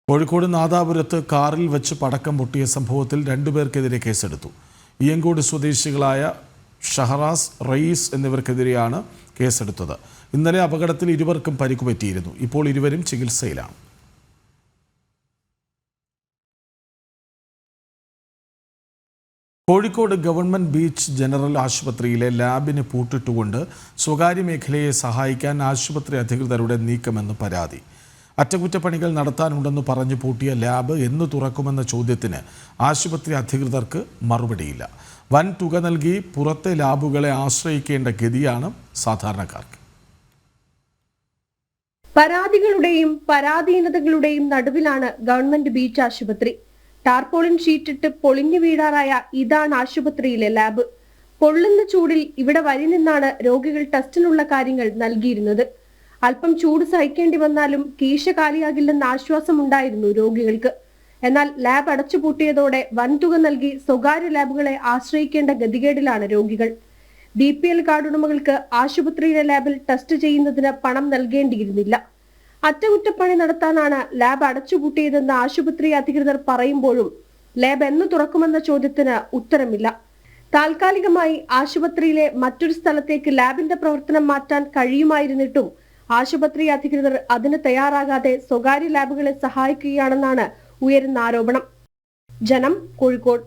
കോഴിക്കോട് നാദാപുരത്ത് കാറിൽ വെച്ച് പടക്കം പൊട്ടിയ സംഭവത്തിൽ രണ്ടുപേർക്കെതിരെ കേസെടുത്തു. ഇയങ്കോട് സ്വദേശികളായ ഷഹറാസ്, റയീസ് എന്നിവർക്കെതിരെയാണ് കേസെടുത്തത്. ഇന്നലെ അപകടത്തിൽ ഇരുവർക്കും പരിക്ക് പറ്റിയിരുന്നു. ഇപ്പോൾ ഇരുവരും ചികിത്സയിലാണ്. കോഴിക്കോട് ഗവൺമെന്റ് ബീച്ച് ജനറൽ ആശുപത്രിയിലെ ലാബിന് പൂട്ടിട്ടുകൊണ്ട് സ്വകാര്യ മേഖലയെ സഹായിക്കാൻ ആശുപത്രി അധികൃതരുടെ നീക്കമെന്ന് പരാതി. അറ്റകുറ്റപ്പണികൾ നടത്താനുണ്ടെന്ന് പറഞ്ഞു പൂട്ടിയ ലാബ് എന്ന് തുറക്കുമെന്ന ചോദ്യത്തിന് ആശുപത്രി അധികൃതർക്ക് മറുപടിയില്ല. വൻ തുക നൽകി പുറത്തെ ലാബുകളെ ആശ്രയിക്കേണ്ട ഗതിയാണ് സാധാരണക്കാർക്ക്. പരാതികളുടെയും പരാധീനതകളുടെയും നടുവിലാണ് ഗവൺമെന്റ് ബീച്ച് ആശുപത്രി. ടാർപോളിൻ ഷീറ്റിട്ട് പൊളിഞ്ഞു വീഴാറായ ഇതാണ് ആശുപത്രിയിലെ ലാബ്. പൊള്ളുന്ന ചൂടിൽ ഇവിടെ വരി നിന്നാണ് രോഗികൾ ടെസ്റ്റിനുള്ള കാര്യങ്ങൾ നൽകിയിരുന്നത്. അല്പം ചൂട് സഹിക്കേണ്ടി വന്നാലും കീശ കാലിയാകില്ലെന്ന ആശ്വാസമുണ്ടായിരുന്നു രോഗികൾക്ക്. എന്നാൽ ലാബ് അടച്ചുപൂട്ടിയതോടെ വൻതുക നൽകി സ്വകാര്യ ലാബുകളെ ആശ്രയിക്കേണ്ട ഗതികേടിലാണ് രോഗികൾ. BPL കാർഡ് ഉടമകൾക്ക് ആശുപത്രിയിലെ ലാബിൽ ടെസ്റ്റ് ചെയ്യുന്നതിന് പണം നൽകേണ്ടിയിരുന്നില്ല. അറ്റകുറ്റപ്പണി നടത്താനാണ് ലാബ് അടച്ചുപൂട്ടിയതെന്ന് ആശുപത്രി അധികൃതർ പറയുമ്പോഴും ലാബ് എന്ന് തുറക്കുമെന്ന ചോദ്യത്തിന് ഉത്തരമില്ല. താൽക്കാലികമായി ആശുപത്രിയിലെ മറ്റൊരു സ്ഥലത്തേക്ക് ലാബിന്റെ പ്രവർത്തനം മാറ്റാൻ കഴിയുമായിരുന്നിട്ടും ആശുപത്രി അധികൃതർ അതിന് തയ്യാറാകാതെ സ്വകാര്യ ലാബുകളെ സഹായിക്കുകയാണെന്നാണ് ഉയരുന്ന ആരോപണം. ജനം, കോഴിക്കോട്.